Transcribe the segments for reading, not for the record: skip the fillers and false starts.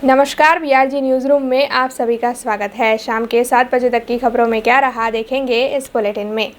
नमस्कार, BRG news room में आप सभी का स्वागत है। शाम के 7 बजे तक की खबरों में क्या रहा देखेंगे इस बुलेटिन में।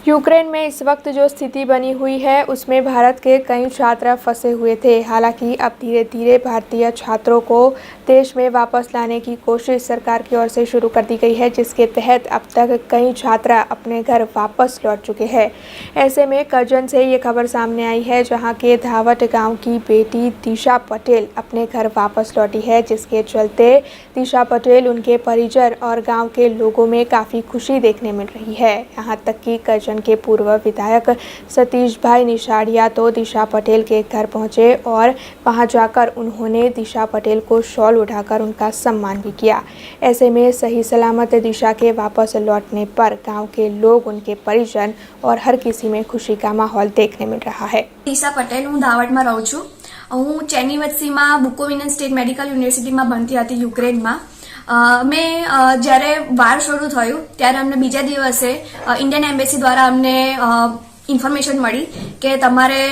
यूक्रेन में इस वक्त जो स्थिति बनी हुई है उसमें भारत के कई छात्र फंसे हुए थे। हालांकि अब धीरे धीरे भारतीय छात्रों को देश में वापस लाने की कोशिश सरकार की ओर से शुरू कर दी गई है, जिसके तहत अब तक कई छात्र अपने घर वापस लौट चुके हैं। ऐसे में करजन से ये खबर सामने आई है, जहां के धावट गांव की बेटी दिशा पटेल अपने घर वापस लौटी है, जिसके चलते दिशा पटेल, उनके परिजन और गाँव के लोगों में काफ़ी खुशी देखने मिल रही है। यहाँ तक कि करजन के पूर्व विधायक सतीश भाई निशाड़िया तो दिशा पटेल के घर पहुंचे और वहां जाकर उन्होंने दिशा पटेल को शॉल उठाकर उनका सम्मान भी किया। ऐसे में सही सलामत दिशा के वापस लौटने पर गांव के लोग, उनके परिजन और हर किसी में खुशी का माहौल देखने मिल रहा है। दिशा पटेल, हूँ धावट में रहूँ छूँ। हूँ चेन्नई में बुकोविना स्टेट मेडिकल यूनिवर्सिटी में भणती हती यूक्रेन में। मैं जયારે वार शुरू थयो त्यारे अमने बीजा दिवसे इंडियन एम्बेसी द्वारा अमने इन्फॉर्मेशन मळी के तमारे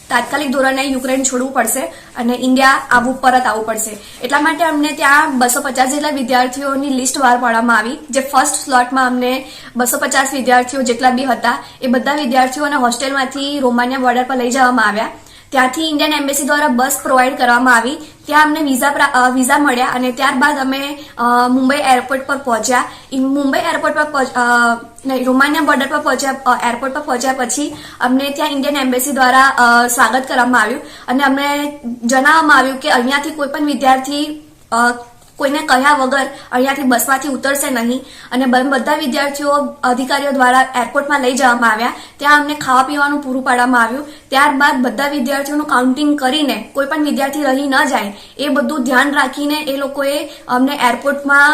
तात्कालिक धोरणे यूक्रेन छोड़वू पड़शे अने इंडिया परत आववू पड़शे। एटला माटे अमने त्यां 250 जेटला विद्यार्थीओनी लिस्ट बहार पाडवामां आवी। जे फर्स्ट स्लॉटमां अमने 250 विद्यार्थीओ जेटला बी हता ए बधा विद्यार्थीओने होस्टेलमांथी रोमानिया बॉर्डर पर लई जवामां आव्या। ત્યાંથી इंडियन एम्बेसी द्वारा बस प्रोवाइड करवामां आवी। ત્યાં અમને વીઝા મળ્યા અને ત્યારબાદ અમે મુંબઈ એરપોર્ટ પર પહોંચ્યા। મુંબઈ એરપોર્ટ પર રોમાનિયા બોર્ડર પર પહોંચ્યા। એરપોર્ટ પર પહોંચ્યા પછી અમને ત્યાં इंडियन एम्बेसी द्वारा સ્વાગત કરવામાં આવ્યું અને અમને જણાવવામાં આવ્યું કે અહીંયાથી કોઈ પણ વિદ્યાર્થી કોઈને કહ્યા વગર અહીંયાથી બસમાંથી ઉતરશે નહીં અને બધા વિદ્યાર્થીઓ અધિકારીઓ દ્વારા એરપોર્ટમાં લઈ જવામાં આવ્યા। ત્યાં અમને ખાવા પીવાનું પૂરું પાડવામાં આવ્યું। ત્યારબાદ બધા વિદ્યાર્થીઓનું કાઉન્ટિંગ કરીને કોઈ પણ વિદ્યાર્થી રહી ન જાય એ બધું ધ્યાન રાખીને એ લોકોએ અમને એરપોર્ટમાં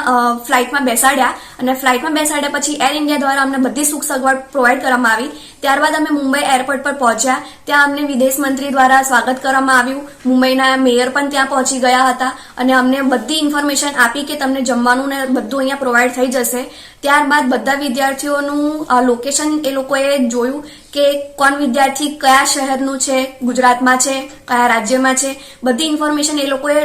ફ્લાઇટમાં બેસાડ્યા અને ફ્લાઇટમાં બેસાડ્યા પછી એર ઇન્ડિયા દ્વારા અમને બધી સુખ સગવડ પ્રોવાઈડ કરવામાં આવી। ત્યારબાદ અમે મુંબઈ એરપોર્ટ પર પહોંચ્યા। ત્યાં અમને વિદેશ મંત્રી દ્વારા સ્વાગત કરવામાં આવ્યું। મુંબઈના મેયર પણ ત્યાં પહોંચી ગયા હતા અને અમને બધી ઇન્ફોર્મેશન આપી કે તમને જમવાનું ને બધું અહીંયા પ્રોવાઈડ થઈ જશે। ત્યારબાદ બધા વિદ્યાર્થીઓનું લોકેશન એ લોકોએ જોયું કે કોણ વિદ્યાર્થી કયા શહેરનું છે, ગુજરાતમાં છે, કયા રાજ્યમાં છે, બધી ઇન્ફોર્મેશન એ લોકોએ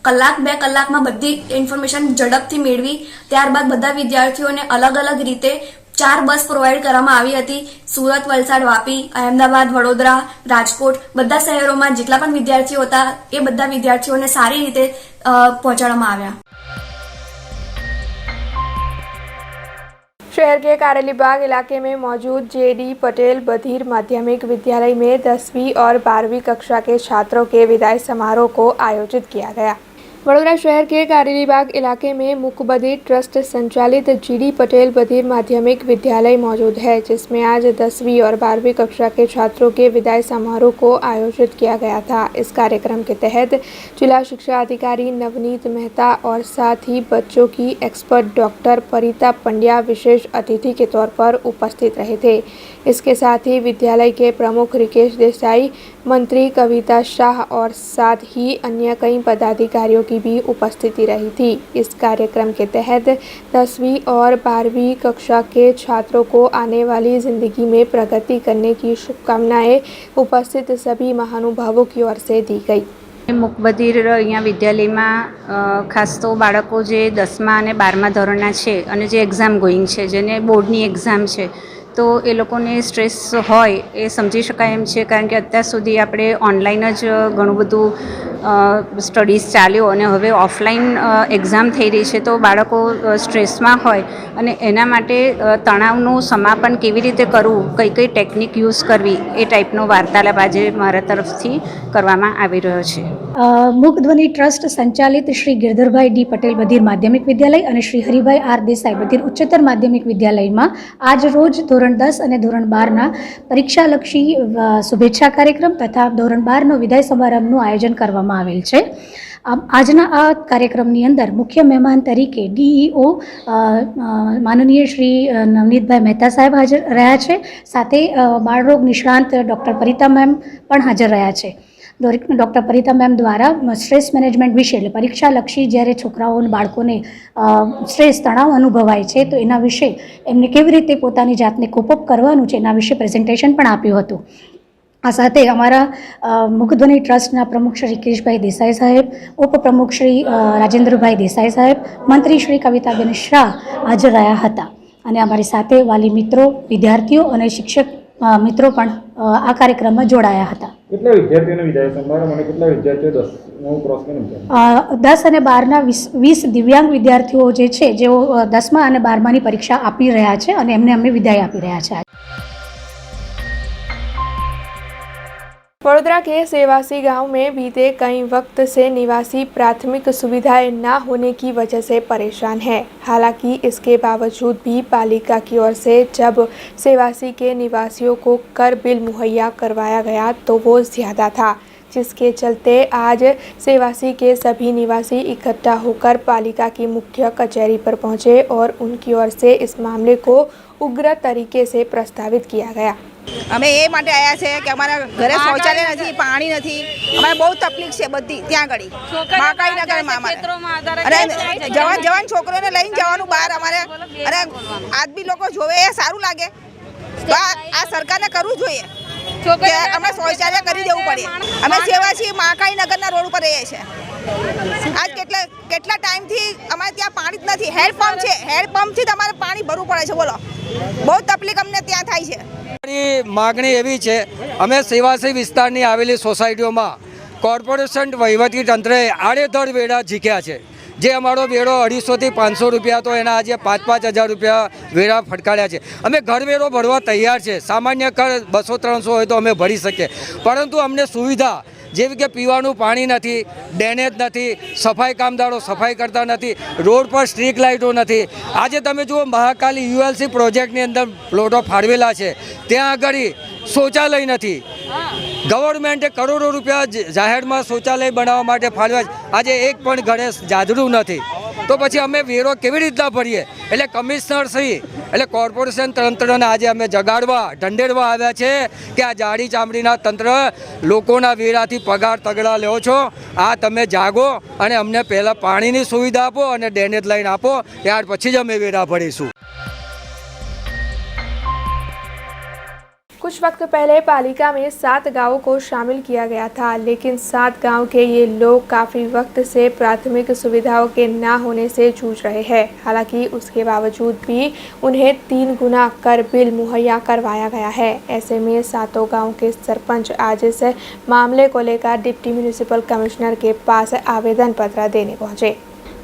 કલાક 2 કલાકમાં બધી ઇન્ફોર્મેશન ઝડપથી મેળવી। ત્યારબાદ બધા વિદ્યાર્થીઓને અલગ અલગ રીતે 4 બસ પ્રોવાઈડ કરવામાં આવી હતી। સુરત, વલસાડ, વાપી, અહેમદાબાદ, વડોદરા, રાજકોટ બધા શહેરોમાં જેટલા પણ વિદ્યાર્થીઓ હતા એ બધા વિદ્યાર્થીઓને સારી રીતે પહોંચાડવામાં આવ્યા। शहर के कारेलीबाग इलाके में मौजूद जेडी पटेल बधिर माध्यमिक विद्यालय में 10वीं और 12वीं कक्षा के छात्रों के विदाई समारोह को आयोजित किया गया। वडोदरा शहर के कारेलीबाग इलाके में मुक बधिर ट्रस्ट संचालित जीडी पटेल बधिर माध्यमिक विद्यालय मौजूद है, जिसमें आज 10वीं और 12वीं कक्षा के छात्रों के विदाई समारोह को आयोजित किया गया था। इस कार्यक्रम के तहत जिला शिक्षा अधिकारी नवनीत मेहता और साथ ही बच्चों की एक्सपर्ट डॉक्टर परिता पंड्या विशेष अतिथि के तौर पर उपस्थित रहे थे। इसके साथ ही विद्यालय के प्रमुख रिकेश देसाई, मंत्री कविता शाह और साथ ही अन्य कई पदाधिकारियों की भी उपस्थिति रही थी। इस कार्यक्रम के तहत 10वीं और 12वीं कक्षा के छात्रों को आने वाली जिंदगी में प्रगति करने की शुभकामनाएं उपस्थित सभी महानुभावों की ओर से दी गई। मुकबधीर अहींया विद्यालयमां खास तो बाळको जे 10मा અને 12મા ધોરણના છે અને જે એક્ઝામ ગોઈંગ છે, જેને બોર્ડની એક્ઝામ છે, તો એ લોકોને સ્ટ્રેસ હોય એ સમજી શકાય એમ છે, કારણ કે અત્યાર સુધી આપણે ઓનલાઈન જ ઘણું બધું સ્ટડીઝ ચાલ્યો અને હવે ઓફલાઈન એક્ઝામ થઈ રહી છે, તો બાળકો સ્ટ્રેસમાં હોય અને એના માટે તણાવનું સમાપન કેવી રીતે કરવું, કઈ કઈ ટેકનિક યુઝ કરવી, એ ટાઈપનો વાર્તાલાપ આજે મારા તરફથી કરવામાં આવી રહ્યો છે। મૂકધ્વનિ ટ્રસ્ટ સંચાલિત શ્રી ગિરધરભાઈ ડી પટેલ બધિર માધ્યમિક વિદ્યાલય અને શ્રી હરિભાઈ આર દેસાઈ બધિર ઉચ્ચતર માધ્યમિક વિદ્યાલયમાં આજ રોજ ધોરણ 10 અને ધોરણ 12ના પરીક્ષાલક્ષી શુભેચ્છા કાર્યક્રમ તથા ધોરણ 12નો વિદાય સમારંભનું આયોજન કરવામાં આવેલ છે। આજના આ કાર્યક્રમની અંદર મુખ્ય મહેમાન તરીકે ડીઈઓ માનનીય શ્રી નવનીતભાઈ મહેતા સાહેબ હાજર રહ્યા છે। સાથે બાળરોગ નિષ્ણાંત ડૉક્ટર પરિતા મેમ પણ હાજર રહ્યા છે। ડૉક્ટર પરિતા મેમ દ્વારા સ્ટ્રેસ મેનેજમેન્ટ વિશે એટલે પરીક્ષાલક્ષી જ્યારે છોકરાઓ બાળકોને સ્ટ્રેસ તણાવ અનુભવાય છે તો એના વિશે એમને કેવી રીતે પોતાની જાતને કોપ અપ કરવાનું છે એના વિશે પ્રેઝન્ટેશન પણ આપ્યું હતું। આ સાથે અમારા મુખધ્વનિ ટ્રસ્ટના પ્રમુખ શ્રી કિરીશભાઈ દેસાઈ સાહેબ, ઉપપ્રમુખ શ્રી રાજેન્દ્રભાઈ દેસાઈ સાહેબ, મંત્રી શ્રી કવિતાબેન શાહ હાજર રહ્યા હતા. અને અમારી સાથે વાલી મિત્રો, વિદ્યાર્થીઓ અને શિક્ષક મિત્રો પણ આ કાર્યક્રમમાં જોડાયા હતા. કેટલા વિદ્યાર્થીઓને વિદાય સમારંભ અને કેટલા વિદ્યાર્થીઓ 10મું ક્રોસ કરીને 10 અને 12ના 20 દિવ્યાંગ વિદ્યાર્થીઓ જે છે, જેઓ 10મા અને 12માની પરીક્ષા આપી રહ્યા છે અને એમને અમે વિદાય આપી રહ્યા છે. वडोदरा के सेवासी गांव में बीते कई वक्त से निवासी प्राथमिक सुविधाएं न होने की वजह से परेशान हैं। हालांकि इसके बावजूद भी पालिका की ओर से जब सेवासी के निवासियों को कर बिल मुहैया करवाया गया तो वो ज़्यादा था, जिसके चलते आज सेवासी के सभी निवासी इकट्ठा होकर पालिका की मुख्य कचहरी पर पहुंचे और उनकी ओर से इस मामले को उग्र तरीके से प्रस्तावित किया गया। અમે એ માટે આવ્યા છે કે અમારા ઘરે શૌચાલય નથી, પાણી નથી, અમારે બહુ તકલીફ છે બધી ત્યાં આગળ મહાકાળીનગરમાં અમારે. અને જવાન છોકરોને લઈને જવાનું બહાર અમારે, અને આદમી લોકો જોવે એ સારું લાગે તો આ સરકારને કરવું જોઈએ કે અમે શૌચાલય કરી દેવું પડે. અમે સેવાસી મહાકાળીનગરના રોડ ઉપર રહીએ છીએ. આજ કેટલા ટાઈમથી અમારે ત્યાં પાણી જ નથી. હેન્ડપંપ છે, હેન્ડપંપથી તમારે પાણી ભરવું પડે છે. બોલો, બહુ તકલીફ અમને ત્યાં થાય છે. માગણી એવી છે, અમે સેવાસી વિસ્તારની આવેલી સોસાયટીઓમાં કોર્પોરેશન વહીવટી તંત્રએ આડેધડ વેરા ઝીક્યા છે. જે અમારો વેરો 250 થી 500 રૂપિયા હતો, એના આજે 5,000 રૂપિયા વેરા ફટકાર્યા છે. અમે ઘરવેરો ભરવા તૈયાર છે. સામાન્ય કર 200-300 હોય તો અમે ભરી શકીએ, પરંતુ અમને સુવિધા જેવી કે પીવાનું પાણી નથી, ડ્રેનેજ નથી, સફાઈ કામદારો સફાઈ કરતા નથી, રોડ પર સ્ટ્રીટ લાઇટો નથી. આજે તમે જુઓ, મહાકાલી યુએલસી પ્રોજેક્ટની અંદર પ્લોટો ફાળવેલા છે, ત્યાં આગળ શૌચાલય નથી. ગવર્મેન્ટે કરોડો રૂપિયા જાહેરમાં શૌચાલય બનાવવા માટે ફાળવ્યા છે, આજે એક પણ ઘરે જાજરૂ નથી. તો પછી અમે વેરો કેવી રીતના ભરીએ? એટલે કમિશનર શ્રી, એટલે કોર્પોરેશન તંત્રને આજે અમે જગાડવા, ઢંઢેરવા આવ્યા છે કે આ જાડી ચામડીના તંત્ર લોકોના વેરાથી પગાર તગડા લ્યો છો. આ તમે જાગો અને અમને પહેલાં પાણીની સુવિધા આપો અને ડ્રેનેજ લાઈન આપો, ત્યાર પછી જ અમે વેરા ભરીશું. कुछ वक्त पहले पालिका में 7 गांवों को शामिल किया गया था, लेकिन 7 गांव के ये लोग काफ़ी वक्त से प्राथमिक सुविधाओं के ना होने से जूझ रहे हैं। हालांकि उसके बावजूद भी उन्हें 3 गुना कर बिल मुहैया करवाया गया है। ऐसे में 7 गांव के सरपंच आज इस मामले को लेकर डिप्टी म्यूनिसिपल कमिश्नर के पास आवेदन पत्र देने पहुंचे।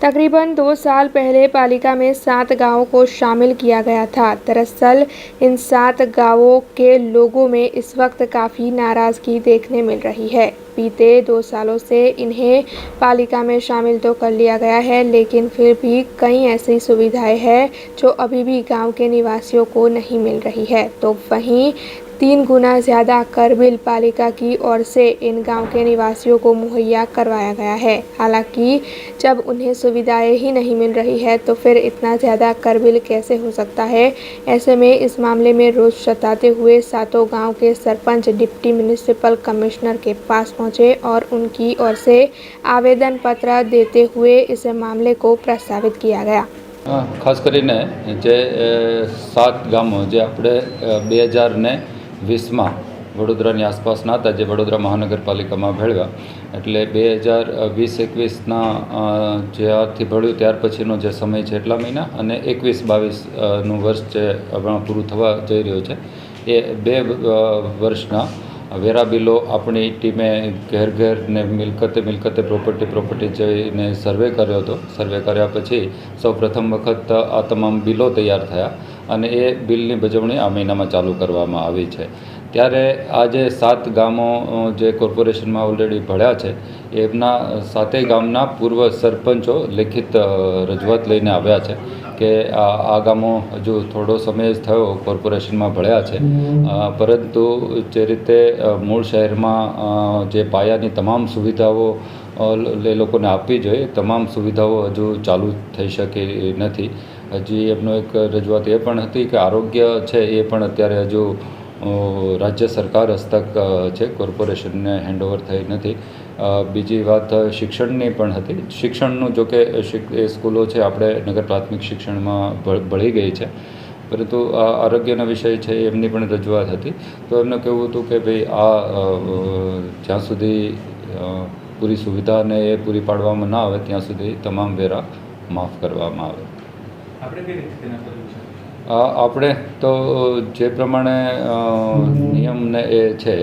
तकरीबन 2 साल पहले पालिका में 7 गांवों को शामिल किया गया था। दरअसल इन 7 गांवों के लोगों में इस वक्त काफ़ी नाराज़गी देखने मिल रही है। बीते 2 सालों से इन्हें पालिका में शामिल तो कर लिया गया है, लेकिन फिर भी कई ऐसी सुविधाएं हैं जो अभी भी गांव के निवासियों को नहीं मिल रही है। तो वहीं 3 गुना ज़्यादा कर बिल पालिका की ओर से इन गांव के निवासियों को मुहैया करवाया गया है। हालांकि जब उन्हें सुविधाएं ही नहीं मिल रही है तो फिर इतना ज़्यादा कर बिल कैसे हो सकता है? ऐसे में इस मामले में रोष जताते हुए 7 गांव के सरपंच डिप्टी म्यूनिसिपल कमिश्नर के पास पहुंचे और उनकी ओर से आवेदन पत्र देते हुए इस मामले को प्रस्तावित किया गया। ખાસ કરીને જે 7 ગામો જે આપણે 2020માં વડોદરાની આસપાસના હતા, જે વડોદરા મહાનગરપાલિકામાં ભેળવ્યા, એટલે 2020-21ના જ્યારથી ભળ્યું ત્યાર પછીનો જે સમય છે એટલા મહિના, અને 21-22નું વર્ષ જે હમણાં પૂરું થવા જઈ રહ્યું છે, એ 2 વર્ષના વેરા બિલો આપણી ટીમે ઘેર ઘેર ને મિલકતે પ્રોપર્ટી જઈને સર્વે કર્યો હતો. સર્વે કર્યા પછી સૌ પ્રથમ વખત આ તમામ બિલો તૈયાર થયા અને એ બિલની ભજવણી આ મહિનામાં ચાલુ કરવામાં આવી છે. ત્યારે આ જે 7 ગામો જે કોર્પોરેશનમાં ઓલરેડી ભળ્યા છે, એમના 7 ગામના પૂર્વ સરપંચો લેખિત રજૂઆત લઈને આવ્યા છે કે આ ગામો હજુ થોડો સમય જ થયો કોર્પોરેશનમાં ભળ્યા છે, પરંતુ જે રીતે મૂળ શહેરમાં જે પાયાની તમામ સુવિધાઓ એ લોકોને આપવી જોઈએ, તમામ સુવિધાઓ હજુ ચાલુ થઈ શકી નથી. હજી એમનો એક રજૂઆત એ પણ હતી કે આરોગ્ય છે એ પણ અત્યારે હજુ રાજ્ય સરકાર હસ્તક છે, કોર્પોરેશનને હેન્ડઓવર થઈ નથી. બીજી વાત શિક્ષણની પણ હતી. શિક્ષણનું જો કે એ સ્કૂલો છે આપણે નગર પ્રાથમિક શિક્ષણમાં ભળી ગઈ છે, પરંતુ આરોગ્યના વિષય છે એમની પણ રજૂઆત હતી. તો એમને કહેવું હતું કે ભાઈ જ્યાં સુધી પૂરી સુવિધાને એ પૂરી પાડવામાં ના આવે ત્યાં સુધી તમામ વેરા માફ કરવામાં આવે. આપણે તો જે પ્રમાણે નિયમને એ છે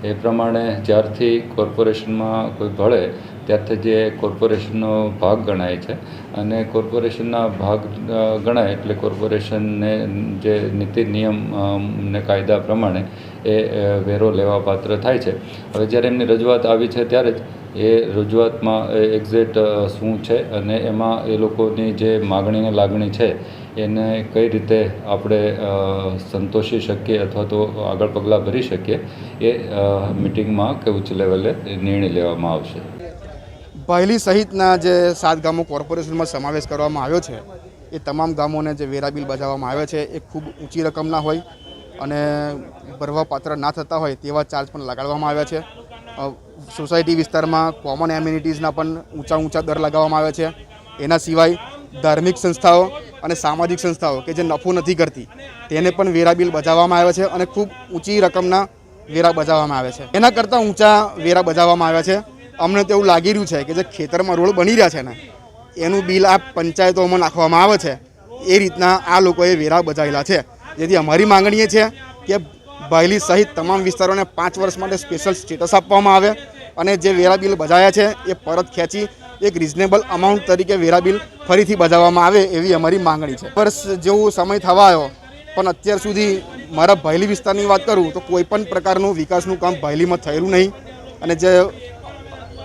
એ પ્રમાણે જ્યારથી કોર્પોરેશનમાં કોઈ ભળે ત્યારથી જે કોર્પોરેશનનો ભાગ ગણાય છે અને કોર્પોરેશનના ભાગ ગણાય એટલે કોર્પોરેશનને જે નીતિ નિયમ ને કાયદા પ્રમાણે એ વેરો લેવા પાત્ર થાય છે. હવે જ્યારે એમની રજૂઆત આવી છે ત્યારે જ એ રજૂઆતમાં એક્ઝેક્ટ શું છે અને એમાં એ લોકોની જે માગણી અને લાગણી છે એને કઈ રીતે આપણે સંતોષી શકીએ અથવા તો આગળ પગલાં ભરી શકીએ એ મિટિંગમાં કે ઉચ્ચ લેવલે નિર્ણય લેવામાં આવશે. પહેલી સહિતના જે 7 ગામો કોર્પોરેશનમાં સમાવેશ કરવામાં આવ્યો છે એ તમામ ગામોને જે વેરા બિલ બજાવવામાં આવે છે એ ખૂબ ઊંચી રકમના હોય અને ભરવા પાત્ર ના થતા હોય તેવા ચાર્જ પણ લગાડવામાં આવ્યા છે. સોસાયટી વિસ્તારમાં કોમન એમ્યુનિટીઝના પણ ઊંચા દર લગાવવામાં આવ્યા છે. એના સિવાય ધાર્મિક સંસ્થાઓ અને સામાજિક સંસ્થાઓ કે જે નફો નથી કરતી તેને પણ વેરા બિલ બજાવવામાં આવ્યા છે અને ખૂબ ઊંચી રકમના વેરા બજાવવામાં આવે છે. એના કરતાં ઊંચા વેરા બજાવવામાં આવ્યા છે. અમને તો એવું લાગી રહ્યું છે કે જે ખેતરમાં રોડ બની રહ્યા છે ને એનું બિલ આ પંચાયતોમાં નાખવામાં આવે છે એ રીતના આ લોકોએ વેરા બજાવેલા છે. જેથી અમારી માંગણી એ છે કે બાયલી સહિત તમામ વિસ્તારોને 5 વર્ષ માટે સ્પેશિયલ સ્ટેટસ આપવામાં આવે અને જે વેરા બિલ બજાવ્યા છે એ પરત ખેંચી એક રિઝનેબલ અમાઉન્ટ તરીકે વેરા બિલ ફરીથી બજાવવામાં આવે એવી અમારી માંગણી છે. વર્ષ જેવું સમય થવા આવ્યો પણ અત્યાર સુધી મારા બાયલી વિસ્તારની વાત કરું તો કોઈ પણ પ્રકારનું વિકાસનું કામ બાયલીમાં થયેલું નહીં અને જે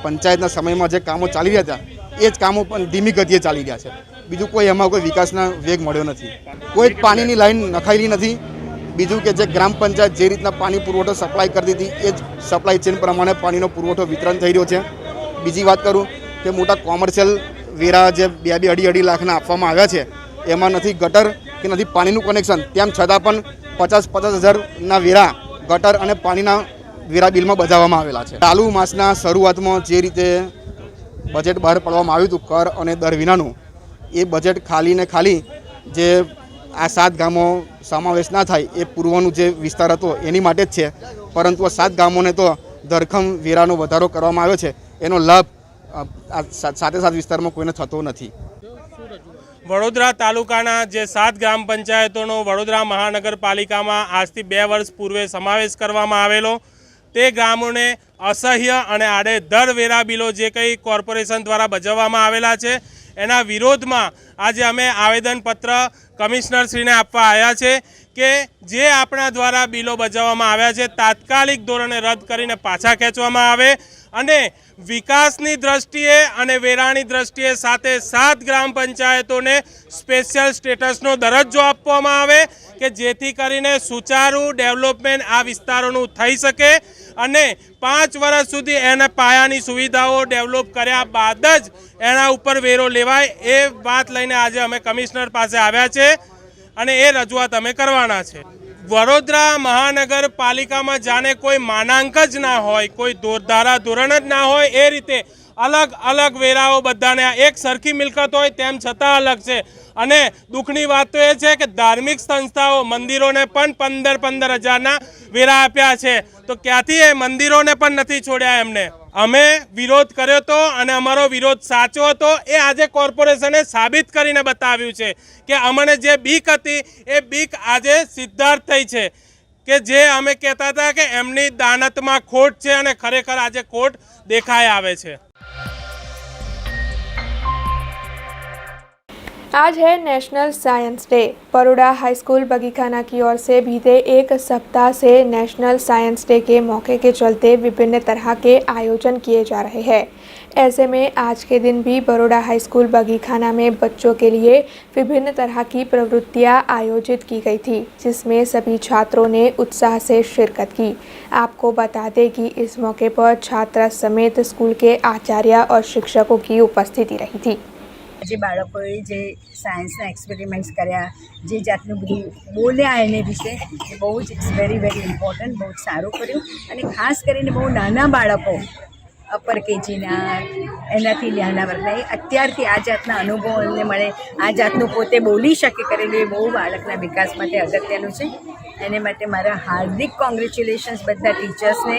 પંચાયતના સમયમાં જે કામો ચાલી રહ્યા હતા એ જ કામો પણ ધીમી ગતિએ ચાલી રહ્યા છે. બીજું કોઈ એમાં કોઈ વિકાસના વેગ મળ્યો નથી. કોઈ જ પાણીની લાઈન નખાયેલી નથી. બીજું કે જે ગ્રામ પંચાયત જે રીતના પાણી પુરવઠો સપ્લાય કરતી હતી એ જ સપ્લાય ચેન પ્રમાણે પાણીનો પુરવઠો વિતરણ થઈ રહ્યો છે. બીજી વાત કરું કે મોટા કોમર્શિયલ વેરા જે 2-2.5 લાખના આપવામાં આવ્યા છે એમાં નથી ગટર કે નથી પાણીનું કનેક્શન, તેમ છતાં પણ 50-50 હજારના વેરા ગટર અને પાણીના વેરા બિલમાં બજાવવામાં આવેલા છે. ચાલુ માસના શરૂઆતમાં જે રીતે બજેટ બહાર પાડવામાં આવ્યું હતું કર અને દર વિનાનું, એ બજેટ ખાલી ને ખાલી જે આ 7 ગામો સમાવેશ ના થાય એ પૂર્વનું જે વિસ્તાર હતો એની માટે જ છે. પરંતુ આ 7 ગામોને તો ધરખમ વેરાનો વધારો કરવામાં આવ્યો છે એનો લાભ આ 7 વિસ્તારમાં કોઈને થતો નથી. વડોદરા તાલુકાના જે 7 ગ્રામ પંચાયતોનો વડોદરા મહાનગરપાલિકામાં આજથી 2 વર્ષ પૂર્વે સમાવેશ કરવામાં આવેલો, તે ગામોને અસહ્ય અને આડેધડ વેરા બિલો જે કંઈ કોર્પોરેશન દ્વારા બજાવવામાં આવેલા છે એના વિરોધમાં આજે અમે આવેદનપત્ર કમિશનરશ્રીને આપવા આવ્યા છે કે જે આપણા દ્વારા બિલો બજાવવામાં આવ્યા છે તાત્કાલિક ધોરણે રદ કરીને પાછા ખેંચવામાં આવે અને વિકાસની દ્રષ્ટિએ અને વેરાની દ્રષ્ટિએ સાથે 7 ગ્રામ પંચાયતોને સ્પેશિયલ સ્ટેટસનો દરજ્જો આપવામાં આવે કે જેથી કરીને સુચારું ડેવલપમેન્ટ આ વિસ્તારોનું થઈ શકે અને 5 વર્ષ સુધી એના પાયાની સુવિધાઓ ડેવલપ કર્યા બાદ જ એના ઉપર વેરો લેવાય એ વાત લઈને આજે અમે કમિશનર પાસે આવ્યા છે અને એ રજૂઆત અમે કરવાના છે. વડોદરા મહાનગરપાલિકામાં જાણે કોઈ માનાંક જ ના હોય, કોઈ ધારા ધોરણ જ ના હોય એ રીતે અલગ અલગ વેરાઓ બધાને એક સરખી મિલકત હોય તેમ છતાં અલગ છે. અને દુઃખની વાત તો એ છે કે ધાર્મિક સંસ્થાઓ મંદિરોને પણ 15-15 હજારના વેરા આપ્યા છે, તો ક્યાંથી એ મંદિરોને પણ નથી છોડ્યા એમને. અમે વિરોધ કર્યો હતો અને અમારો વિરોધ સાચો હતો એ આજે કોર્પોરેશને સાબિત કરીને બતાવ્યું છે કે અમને જે બીક હતી એ બીક આજે સિદ્ધાર્થ થઈ છે કે જે અમે કહેતા હતા કે એમની દાનતમાં ખોટ છે અને ખરેખર આજે ખોટ દેખાઈ આવે છે. आज है national science day. Baroda high school Bagikhana की ओर से बीते 1 सप्ताह से नेशनल साइंस डे के मौके के चलते विभिन्न तरह के आयोजन किए जा रहे हैं। ऐसे में आज के दिन भी बड़ोड़ा हाई स्कूल बगीखाना में बच्चों के लिए विभिन्न तरह की प्रवृत्तियां आयोजित की गई थी, जिसमें सभी छात्रों ने उत्साह से शिरकत की। आपको बता दें कि इस मौके पर छात्रा समेत स्कूल के आचार्य और शिक्षकों की उपस्थिति रही थी। જે બાળકોએ જે સાયન્સના એક્સપેરિમેન્ટ્સ કર્યા, જે જાતનું બધું બોલ્યા એને વિશે, એ બહુ જ વેરી ઇમ્પોર્ટન્ટ, બહુ જ સારું કર્યું. અને ખાસ કરીને બહુ નાના બાળકો અપર કેજીના એનાથી નાના વર્ગના એ અત્યારથી આ જાતના અનુભવો એમને મળે, આ જાતનું પોતે બોલી શકે કરેલું એ બહુ બાળકના વિકાસ માટે અગત્યનું છે. એને માટે મારા હાર્દિક કોંગ્રેચ્યુલેશન્સ બધા ટીચર્સને,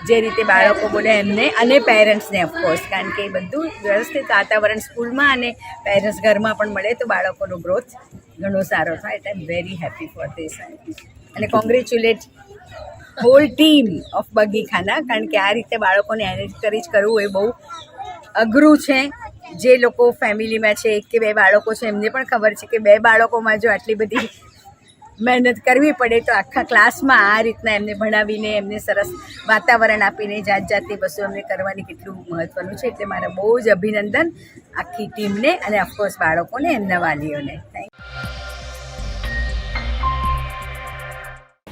જે રીતે બાળકો બોલે એમને અને પેરેન્ટ્સને ઓફકોર્સ, કારણ કે એ બધું વ્યવસ્થિત વાતાવરણ સ્કૂલમાં અને પેરેન્ટ્સ ઘરમાં પણ મળે તો બાળકોનો ગ્રોથ ઘણો સારો થાય. એટલે I am very happy for this અને congratulate whole team of Bagikhana, કારણ કે આ રીતે બાળકોને એનકરેજ કરવું એ બહુ અઘરું છે. જે લોકો ફેમિલીમાં છે, એક કે બે બાળકો છે, એમને પણ ખબર છે કે બે બાળકોમાં જો આટલી બધી મહેનત કરવી પડે તો આખા ક્લાસમાં આ રીતના એમને ભણાવીને એમને સરસ વાતાવરણ આપીને જાત જાતની વસ્તુ એમને કરવાની કેટલું મહત્ત્વનું છે. એટલે મારા બહુ જ અભિનંદન આખી ટીમને અને ઓફકોર્સ બાળકોને, એમના વાલીઓને. Thank you.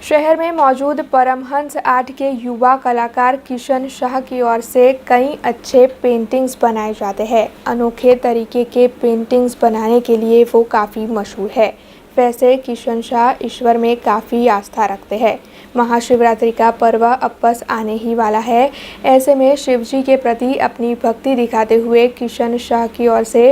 शहर में मौजूद परमहंस आर्ट के युवा कलाकार किशन शाह की ओर से कई अच्छे पेंटिंग्स बनाए जाते हैं. अनोखे तरीके के पेंटिंग्स बनाने के लिए वो काफ़ी मशहूर है. वैसे किशन शाह ईश्वर में काफ़ी आस्था रखते हैं. महाशिवरात्रि का पर्व अब बस आने ही वाला है. ऐसे में शिव जी के प्रति अपनी भक्ति दिखाते हुए किशन शाह की ओर से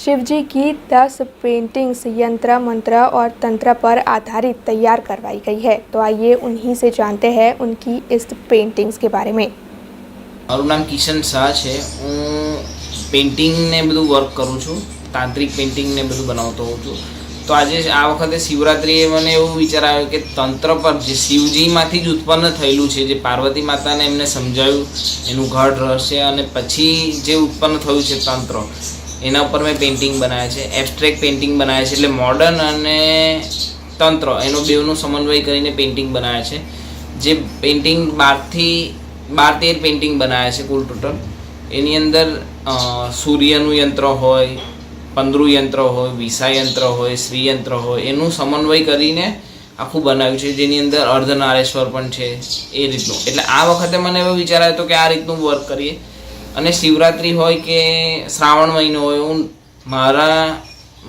शिव जी की 10 पेंटिंग्स यंत्र मंत्र और तंत्र पर आधारित तैयार करवाई गई है. तो आइए उन्हीं से जानते हैं उनकी इस पेंटिंग्स के बारे में. મારું નામ કિશન શાહ છે. હું પેઇન્ટિંગ ને બધું વર્ક કરું છું, તાંત્રિક પેઇન્ટિંગ ને બધું બનાવતો હોઉં છું. તો આજે આ વખતે શિવરાત્રિએ મને એવું વિચાર આવ્યો કે તંત્ર પર જે શિવજીમાંથી જ ઉત્પન્ન થયેલું છે, જે પાર્વતી માતાને એમને સમજાવ્યું એનું ગાઢ રહસ્ય, અને પછી જે ઉત્પન્ન થયું છે તંત્ર, એના ઉપર મેં પેઇન્ટિંગ બનાવ્યા છે. એબ્સ્ટ્રેક્ટ પેઇન્ટિંગ બનાવ્યા છે, એટલે મોડર્ન અને તંત્ર એનો બેવનો સમન્વય કરીને પેઇન્ટિંગ બનાવ્યા છે. જે પેઇન્ટિંગ 12-13 પેઇન્ટિંગ બનાવ્યા છે કુલ ટોટલ. એની અંદર સૂર્યનું યંત્ર હોય, પંદરું યંત્ર હોય, વિસા યંત્ર હોય, શ્રી યંત્ર હોય, એનું સમન્વય કરીને આખું બનાવ્યું છે, જેની અંદર અર્ધનારેશ્વર પણ છે એ રીતનું. એટલે આ વખતે મને એવો વિચાર આવ્યો હતો કે આ રીતનું વર્ક કરીએ. અને શિવરાત્રિ હોય કે શ્રાવણ મહિનો હોય, હું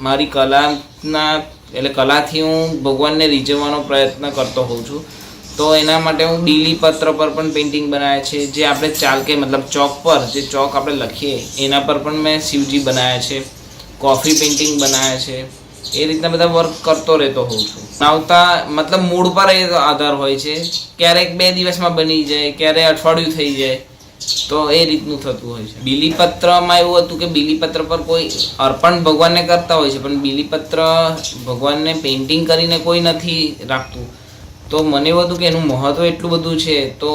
મારી કલાના એટલે કલાથી હું ભગવાનને રીઝવવાનો પ્રયત્ન કરતો હોઉં છું. તો એના માટે હું બીલીપત્ર પર પણ પેઇન્ટિંગ બનાવ્યા છે, જે આપણે ચાલ કે મતલબ ચોક પર જે ચોક આપણે લખીએ એના પર પણ મેં શિવજી બનાવ્યા છે. કોફી પેઇન્ટિંગ બનાવ્યા છે. એ રીતના બધા વર્ક કરતો રહેતો હોઉં છું. બનાવતા મતલબ મૂડ પર એ આધાર હોય છે. ક્યારેક 2 દિવસમાં બની જાય, ક્યારેક અઠવાડિયું થઈ જાય, તો એ રીતનું થતું હોય છે. બીલીપત્રમાં એવું હતું કે બીલીપત્ર પર કોઈ અર્પણ ભગવાનને કરતા હોય છે, પણ બીલીપત્ર ભગવાનને પેઇન્ટિંગ કરીને કોઈ નથી રાખતું. તો મને એવું હતું કે એનું મહત્ત્વ એટલું બધું છે. તો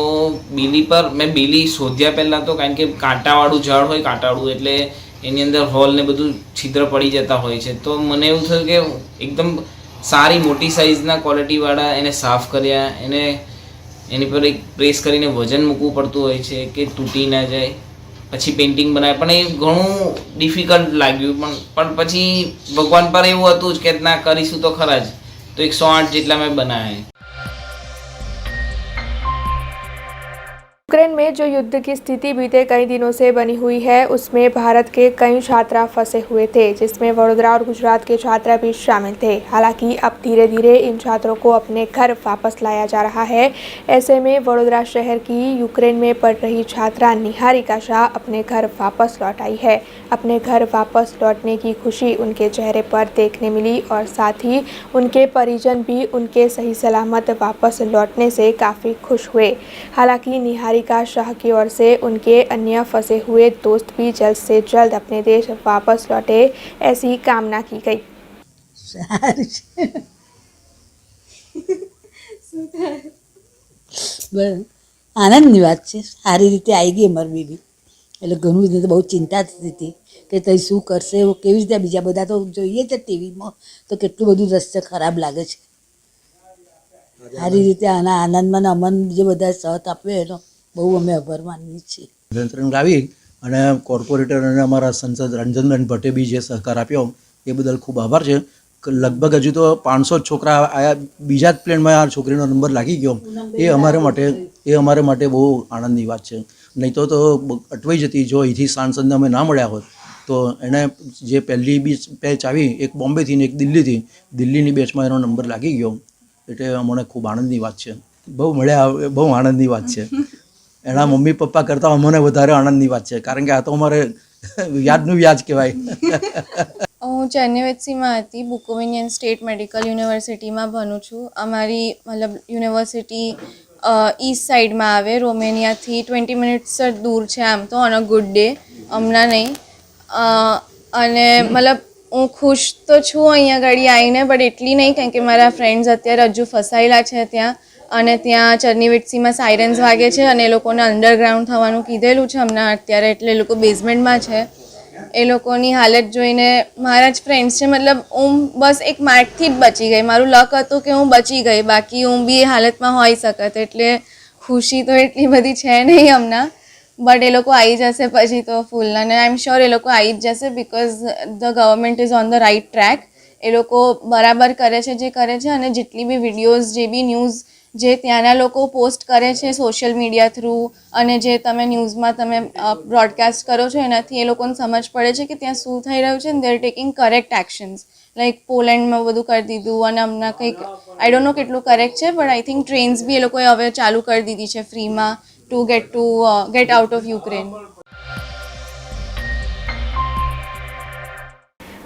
બીલી પર મેં બીલી શોધ્યા પહેલાં તો, કારણ કે કાંટાવાળું ઝાડ હોય, કાંટાળું એટલે એની અંદર હોલ ને બધું છિદ્ર પડી જતા હોય છે. તો મને એવું થયું કે એકદમ સારી મોટી સાઇઝના ક્વોલિટીવાળા એને સાફ કર્યા, એની પર એક પ્રેસ કરીને વજન મૂકવું પડતું હોય છે કે તૂટી ના જાય. પછી પેઇન્ટિંગ બનાવ્યા, પણ એ ઘણું ડિફિકલ્ટ લાગ્યું. પણ પછી ભગવાન પર એવું હતું જ કે ના કરીશું તો ખરા જ. તો 108 જેટલા મેં બનાવ્યા. यूक्रेन में जो युद्ध की स्थिति बीते कई दिनों से बनी हुई है, उसमें भारत के कई छात्र फंसे हुए थे, जिसमें वडोदरा और गुजरात के छात्र भी शामिल थे. हालांकि अब धीरे धीरे इन छात्रों को अपने घर वापस लाया जा रहा है. ऐसे में वडोदरा शहर की यूक्रेन में पढ़ रही छात्रा निहारिका शाह अपने घर वापस लौट आई है. अपने घर वापस लौटने की खुशी उनके चेहरे पर देखने मिली और साथ ही उनके परिजन भी उनके सही सलामत वापस लौटने से काफ़ी खुश हुए. हालांकि निहारिका शाह की ओर से उनके अन्य फंसे हुए दोस्त भी जल्द से जल्द अपने देश वापस लौटे, ऐसी कामना की गई. આનંદની વાત છે. સારી રીતે આવી ગઈ અમારી બેબી. એટલે ઘણું બધું તો બહુ ચિંતા થતી હતી કે તે શું કરશે, કેવી રીતે. બીજા બધા તો જોઈએ છે ટીવીમાં, તો કેટલું બધું દ્રશ્ય ખરાબ લાગે છે. સારી રીતે આના આનંદમાં અમને જે બધા સાથ આપ્યો એનો બહુ અમે આભાર માનીએ છીએ. નિયંત્રણ લાવી અને કોર્પોરેટર અને અમારા સંસદ રંજનબેન ભટ્ટે બી જે સહકાર આપ્યો એ બદલ ખૂબ આભાર છે. લગભગ હજુ તો 500 છોકરા આયા, બીજા જ પ્લેનમાં આ છોકરીનો નંબર લાગી ગયો. એ અમારે માટે બહુ આનંદની વાત છે. નહીં તો અટવાઈ જતી. જો અહીંથી સાંસદને અમે ના મળ્યા હોત તો એને જે પહેલી બેચ આવી, એક બોમ્બેથી ને એક દિલ્હીથી, દિલ્હીની બેચમાં એનો નંબર લાગી ગયો. એટલે અમને ખૂબ આનંદની વાત છે. બહુ આનંદની વાત છે. એના મમ્મી પપ્પા કરતાં અમને વધારે આનંદની વાત છે, કારણ કે આ તો અમારે વ્યાજનું વ્યાજ કહેવાય. હું ચેન્નઈમાં હતી, બુકોવિનિયન સ્ટેટ મેડિકલ યુનિવર્સિટીમાં ભણું છું. અમારી મતલબ યુનિવર્સિટી ઈસ્ટ સાઈડમાં આવે, રોમેનિયાથી 20 મિનિટ્સ જ દૂર છે આમ તો, ઓન અ ગુડ ડે, હમણાં નહીં. અને મતલબ હું ખુશ તો છું અહીંયા આગળ આવીને, બટ એટલી નહીં, કારણ કે મારા ફ્રેન્ડ્સ અત્યારે હજુ ફસાયેલા છે ત્યાં, અને ત્યાં ચર્નીવિટસીમાં સાયરન્સ વાગે છે અને એ લોકોને અંડરગ્રાઉન્ડ થવાનું કીધેલું છે હમણાં અત્યારે, એટલે એ લોકો બેઝમેન્ટમાં છે. એ લોકોની હાલત જોઈને મારા જ ફ્રેન્ડ્સ છે, મતલબ હું બસ એક માર્કથી જ બચી ગઈ, મારું લક હતું કે હું બચી ગઈ, બાકી હું બી એ હાલતમાં હોઈ શકત. એટલે ખુશી તો એટલી બધી છે નહીં હમણાં, બટ એ લોકો આવી જશે પછી તો ફૂલ, અને આઈ એમ શ્યોર એ લોકો આવી જ જશે, because the government is on the right track. એ લોકો બરાબર કરે છે જે કરે છે, અને જેટલી બી વિડીયોઝ, જે બી ન્યૂઝ જે ત્યાંના લોકો પોસ્ટ કરે છે સોશિયલ મીડિયા થ્રુ, અને જે તમે ન્યૂઝમાં તમે બ્રોડકાસ્ટ કરો છો, એનાથી એ લોકોને સમજ પડે છે કે ત્યાં શું થઈ રહ્યું છે, અને they are taking correct actions. Like પોલેન્ડમાં બધું કરી દીધું, અને હમણાં કંઈક આઈ ડોન્ટ નો કેટલું કરેક્ટ છે, બટ આઈ થિંક ટ્રેન્સ બી એ લોકોએ હવે ચાલુ કરી દીધી છે ફ્રીમાં ટુ ગેટ આઉટ ઓફ યુક્રેन.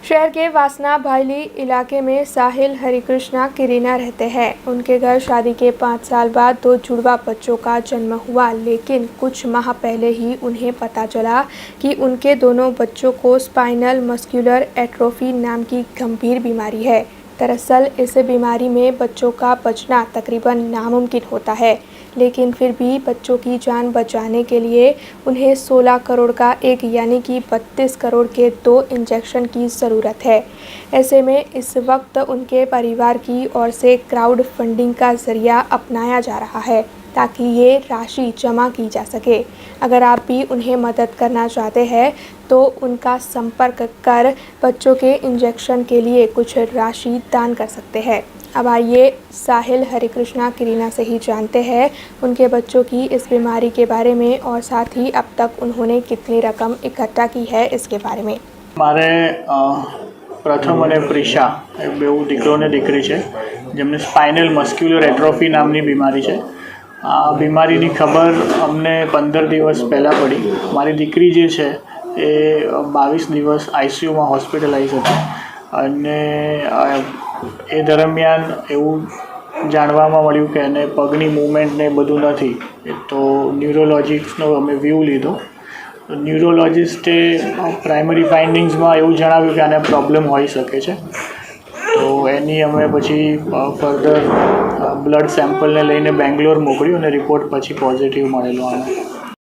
शहर के वासना भाईली इलाके में साहिल हरिकृष्णा किरीना रहते हैं. उनके घर शादी के 5 साल बाद 2 जुड़वा बच्चों का जन्म हुआ, लेकिन कुछ माह पहले ही उन्हें पता चला कि उनके दोनों बच्चों को स्पाइनल मस्कुलर एट्रोफी नाम की गंभीर बीमारी है. दरअसल इस बीमारी में बच्चों का बचना तकरीबन नामुमकिन होता है, लेकिन फिर भी बच्चों की जान बचाने के लिए उन्हें 16 करोड़ का एक यानी कि 32 करोड़ के 2 इंजेक्शन की ज़रूरत है. ऐसे में इस वक्त उनके परिवार की ओर से क्राउड फंडिंग का ज़रिया अपनाया जा रहा है ताकि ये राशि जमा की जा सके. अगर आप भी उन्हें मदद करना चाहते हैं तो उनका संपर्क कर बच्चों के इंजेक्शन के लिए कुछ राशि दान कर सकते हैं. अब आइए साहिल हरिकृष्णा किरीना से ही जानते हैं उनके बच्चों की इस बीमारी के बारे में, और साथ ही अब तक उन्होंने कितनी रकम इकट्ठा की है इसके बारे में. મારે પ્રથમ અને પ્રિશા એ બેઉ દીકરો ને દીકરી છે, જેમને સ્પાઇનલ મસ્ક્યુલર એટ્રોફી નામની બીમારી છે. આ બીમારીની ખબર અમને 15 દિવસ પહેલાં પડી. મારી દીકરી જે છે એ 22 દિવસ આઈસીયુમાં હોસ્પિટલાઇઝ હતી, અને એ દરમિયાન એવું જાણવામાં મળ્યું કે એને પગની મૂવમેન્ટ ને બધું નથી. તો ન્યુરોલોજિસ્ટનો અમે વ્યૂ લીધો. ન્યુરોલોજિસ્ટે પ્રાઇમરી ફાઇન્ડિંગ્સમાં એવું જણાવ્યું કે આને પ્રોબ્લેમ હોઈ શકે છે. તો એની અમે પછી ફર્ધર બ્લડ સેમ્પલને લઈને બેંગ્લોર મોકલ્યું, અને રિપોર્ટ પછી પોઝિટિવ મળેલો આનો.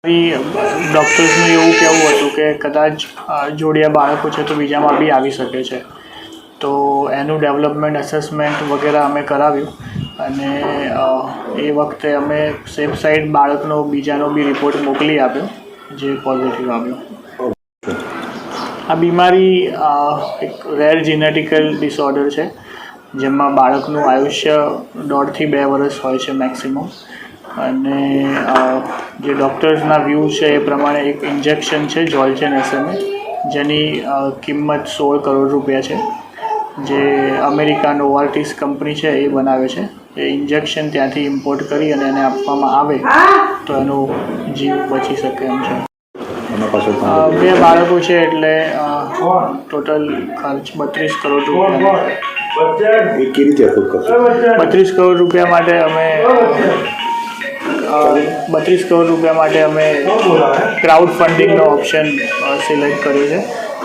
ડૉક્ટર્સનું એવું કહેવું હતું કે કદાચ જોડિયા બાળકો છે તો બીજામાં બી આવી શકે છે. તો એનું ડેવલપમેન્ટ અસેસમેન્ટ વગેરે અમે કરાવ્યું, અને એ વખતે અમે સેફ સાઇડ બાળકનો બીજાનો બી રિપોર્ટ મોકલી આપ્યો, જે પોઝિટિવ આવ્યો. આ બીમારી એક રેર જીનેટિકલ ડિસઓર્ડર છે, જેમાં બાળકનું આયુષ્ય 1.5 થી 2 વર્ષ હોય છે મેક્સિમમ. અને જે ડૉક્ટર્સના વ્યૂ છે એ પ્રમાણે એક ઇન્જેક્શન છે જોલ્જન SMA, જેની કિંમત 16 કરોડ રૂપિયા છે, જે અમેરિકા નોવાર્ટિસ કંપની છે એ બનાવે છે. એ ઇન્જેક્શન ત્યાંથી ઇમ્પોર્ટ કરી અને એને આપવામાં આવે તો એનો જીવ બચી શકે એમ છે. 2 બાળકો છે એટલે ટોટલ ખર્ચ 32 કરોડ રૂપિયા. 32 કરોડ રૂપિયા માટે અમે 32 કરોડ રૂપિયા માટે અમે ક્રાઉડ ફંડિંગનો ઓપ્શન સિલેક્ટ કર્યો છે.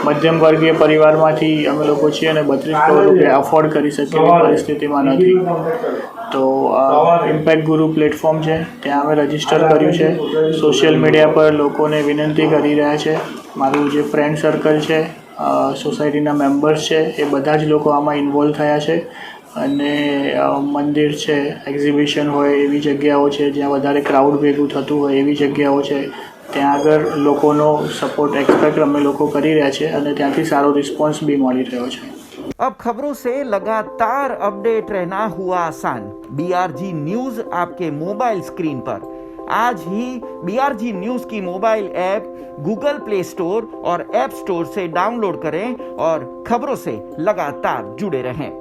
મધ્યમ વર્ગીય પરિવારમાંથી અમે લોકો છીએ, અને 32 કરોડ રૂપિયા અફોર્ડ કરી શકીએ એવી પરિસ્થિતિમાં નથી. તો ઇમ્પેક્ટ ગુરુ પ્લેટફોર્મ છે, ત્યાં અમે રજીસ્ટર કર્યું છે. સોશિયલ મીડિયા પર લોકોને વિનંતી કરી રહ્યા છે. મારું જે ફ્રેન્ડ સર્કલ છે, સોસાયટીના મેમ્બર્સ છે, એ બધા જ લોકો આમાં ઇન્વોલ્વ થયા છે. અને મંદિર છે, એક્ઝિબિશન હોય એવી જગ્યાઓ છે, જ્યાં વધારે ક્રાઉડ ભેગું થતું હોય એવી જગ્યાઓ છે, ત્યાં આગળ લોકોનો સપોર્ટ એક્સપેક્ટ અમે લોકો કરી રહ્યા છે, અને ત્યાંથી સારો રિસ્પોન્સ બી મળી રહ્યો છે. अब खबरों से लगातार अपडेट रहना हुआ आसान. BRG न्यूज आपके मोबाइल स्क्रीन पर. आज ही BRG न्यूज की mobile app Google play store और ऐप स्टोर से डाउनलोड करें और खबरों से लगातार जुड़े रहें.